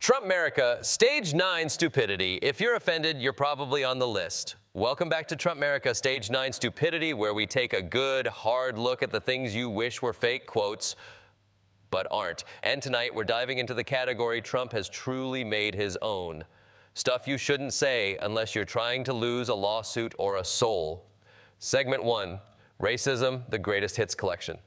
Trump Merica, Stage 9 Stupidity. If you're offended, you're probably on the list. Welcome back to Trump Merica, Stage 9 Stupidity, where we take a good, hard look at the things you wish were fake quotes, but aren't. And tonight, we're diving into the category Trump has truly made his own. Stuff you shouldn't say unless you're trying to lose a lawsuit or a soul. Segment 1, Racism, the Greatest Hits Collection.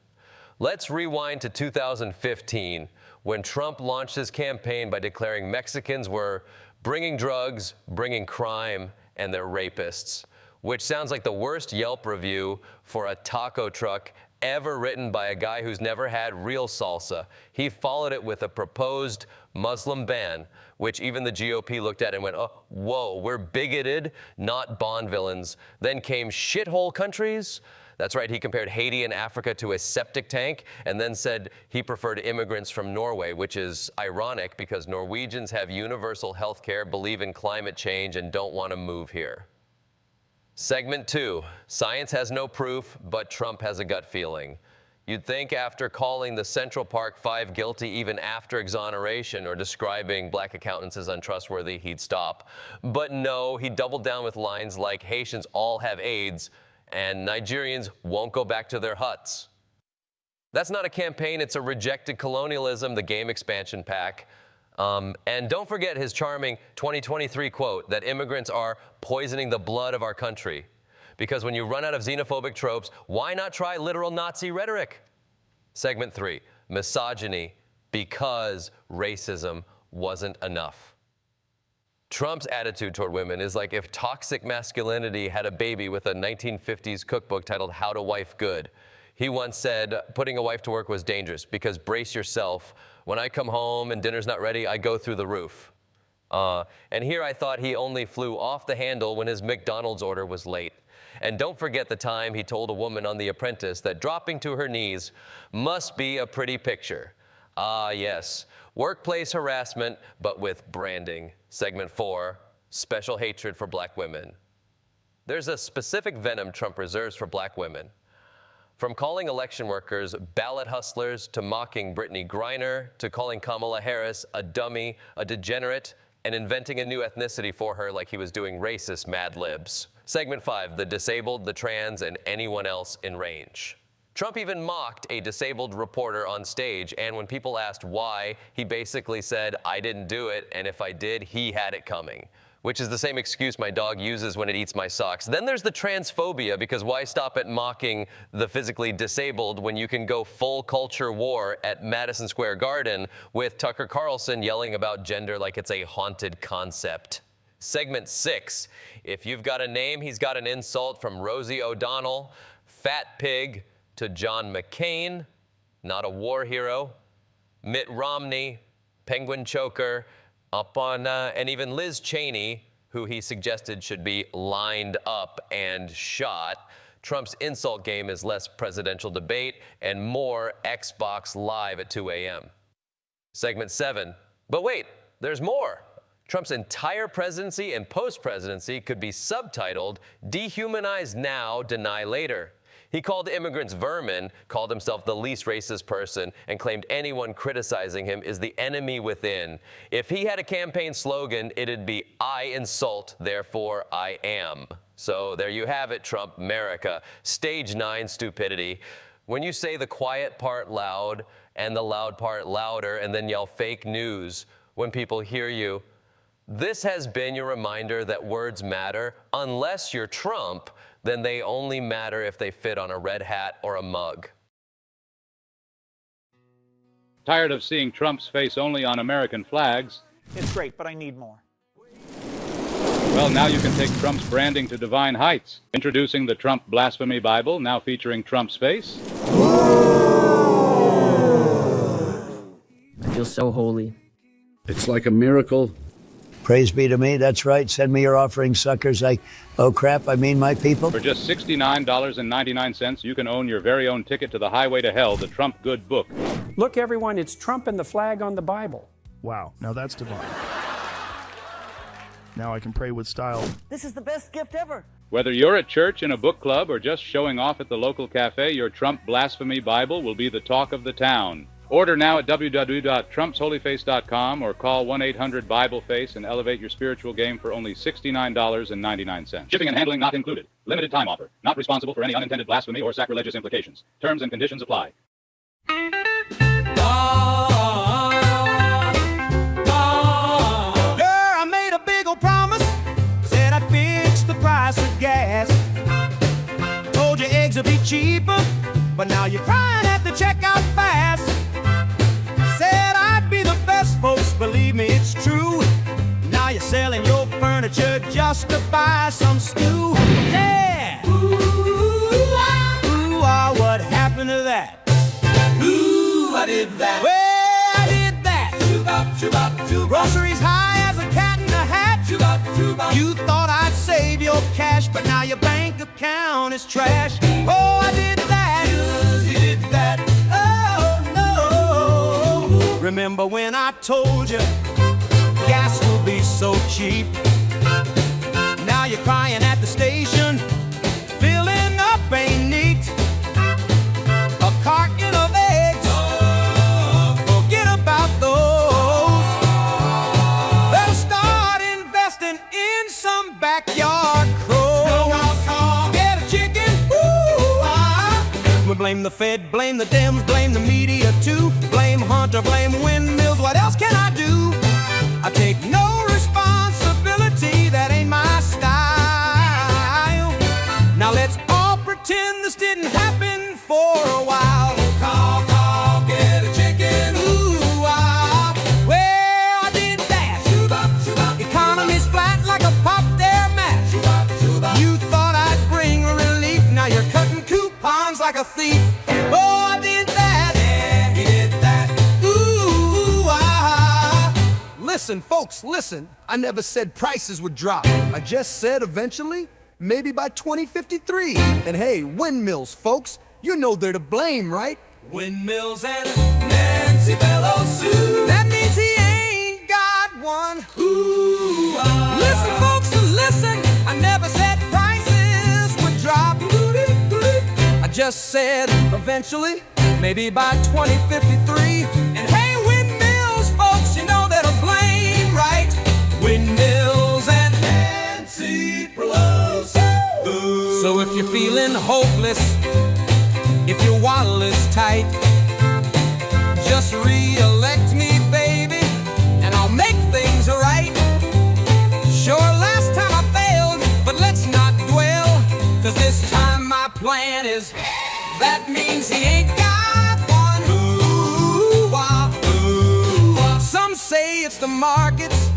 Let's rewind to 2015, when Trump launched his campaign by declaring Mexicans were bringing drugs, bringing crime, and they're rapists, which sounds like the worst Yelp review for a taco truck ever written by a guy who's never had real salsa. He followed it with a proposed Muslim ban, which even the GOP looked at and went, oh, whoa, we're bigoted, not Bond villains. Then came shithole countries. That's right, he compared Haiti and Africa to a septic tank and then said he preferred immigrants from Norway, which is ironic because Norwegians have universal health care, believe in climate change, and don't want to move here. Segment 2, Science has no proof, but Trump has a gut feeling. You'd think after calling the Central Park Five guilty even after exoneration or describing black accountants as untrustworthy, he'd stop. But no, he doubled down with lines like Haitians all have AIDS, and Nigerians won't go back to their huts. That's not a campaign, it's a rejected colonialism, the game expansion pack. And don't forget his charming 2023 quote that immigrants are poisoning the blood of our country. Because when you run out of xenophobic tropes, why not try literal Nazi rhetoric? Segment 3, Misogyny, because racism wasn't enough. Trump's attitude toward women is like if toxic masculinity had a baby with a 1950s cookbook titled How to Wife Good. He once said putting a wife to work was dangerous because, brace yourself, when I come home and dinner's not ready, I go through the roof. And here I thought he only flew off the handle when his McDonald's order was late. And don't forget the time he told a woman on The Apprentice that dropping to her knees must be a pretty picture. Ah, yes. Workplace harassment, but with branding. Segment 4, Special Hatred for Black Women. There's a specific venom Trump reserves for black women. From calling election workers ballot hustlers, to mocking Brittany Griner, to calling Kamala Harris a dummy, a degenerate, and inventing a new ethnicity for her like he was doing racist Mad Libs. Segment 5, the disabled, the trans, and anyone else in range. Trump even mocked a disabled reporter on stage, and when people asked why, he basically said, I didn't do it, and if I did, he had it coming, which is the same excuse my dog uses when it eats my socks. Then there's the transphobia, because why stop at mocking the physically disabled when you can go full culture war at Madison Square Garden with Tucker Carlson yelling about gender like it's a haunted concept. Segment 6, if you've got a name, he's got an insult, from Rosie O'Donnell, Fat Pig, to John McCain, not a war hero, Mitt Romney, Penguin Choker, and even Liz Cheney, who he suggested should be lined up and shot. Trump's insult game is less presidential debate and more Xbox Live at 2 a.m. Segment 7, but wait, there's more. Trump's entire presidency and post-presidency could be subtitled, Dehumanize Now, Deny Later. He called immigrants vermin, called himself the least racist person, and claimed anyone criticizing him is the enemy within. If he had a campaign slogan, it'd be, I insult, therefore I am. So there you have it, Trump Merica, Stage 9 Stupidity. When you say the quiet part loud and the loud part louder and then yell fake news when people hear you, this has been your reminder that words matter. Unless you're Trump, then they only matter if they fit on a red hat or a mug. Tired of seeing Trump's face only on American flags? It's great, but I need more. Well, now you can take Trump's branding to divine heights. Introducing the Trump Blasphemy Bible, now featuring Trump's face. I feel so holy. It's like a miracle. Praise be to me, that's right. Send me your offering, suckers. Oh crap, I mean my people. For just $69.99, you can own your very own ticket to the Highway to Hell, the Trump Good Book. Look, everyone, it's Trump and the flag on the Bible. Wow, now that's divine. Now I can pray with style. This is the best gift ever. Whether you're at church, in a book club, or just showing off at the local cafe, your Trump Blasphemy Bible will be the talk of the town. Order now at www.trumpsholyface.com or call 1-800-BIBLE-FACE and elevate your spiritual game for only $69.99. Shipping and handling not included. Limited time offer. Not responsible for any unintended blasphemy or sacrilegious implications. Terms and conditions apply. I made a big old promise. Said I'd fix the price of gas. Told you eggs would be cheaper, but now you're crying at the checkout fast. Said I'd be the best, folks, believe me, it's true. Now you're selling your furniture just to buy some stew. Yeah! Ooh, what happened to that? Ooh, I did that. Well, I did that. Groceries high as a cat in a hat. You thought I'd save your cash, but now your bank account is trash. Oh, I did that. You did that. Oh, no. Remember when I told you gas will be so cheap? Now you're crying at the station. Filling up ain't neat. A carton of eggs, forget about those. Better start investing in some backyard crows. Get a chicken, We blame the Fed, blame the Dems, blame the media too. Blame Hunter, blame windmills, what else can I do? I take no responsibility, that ain't my style. Now let's all pretend this didn't happen for a while. Call, get a chicken. Ooh, well, I did that. Economy's flat like a popped air match. You thought I'd bring relief, now you're cutting coupons like a thief. Oh, I did that. Yeah, he did that. Ooh, Listen, folks, listen. I never said prices would drop. I just said eventually, maybe by 2053. And hey, windmills, folks, you know they're to blame, right? Windmills and Nancy Pelosi. That means he ain't got one. Ooh, Listen, folks, listen. I never said prices would drop. I just said eventually, maybe by 2053. And hey, windmills, folks, you know they're to blame, right? Windmills and Nancy Pelosi. So if you're feeling hopeless, if your wallet is tight, just re-elect me, baby, and I'll make things right. Sure, last time I failed, but let's not dwell, 'cause this time my plan is, that means he ain't got one. Some say it's the markets,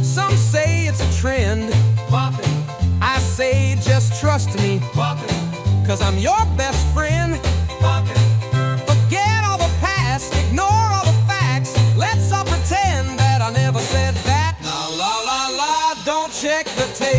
some say it's a trend. I say just trust me, 'cause I'm your best friend. Forget all the past, ignore all the facts. Let's all pretend that I never said that. La la la la, don't check the tape.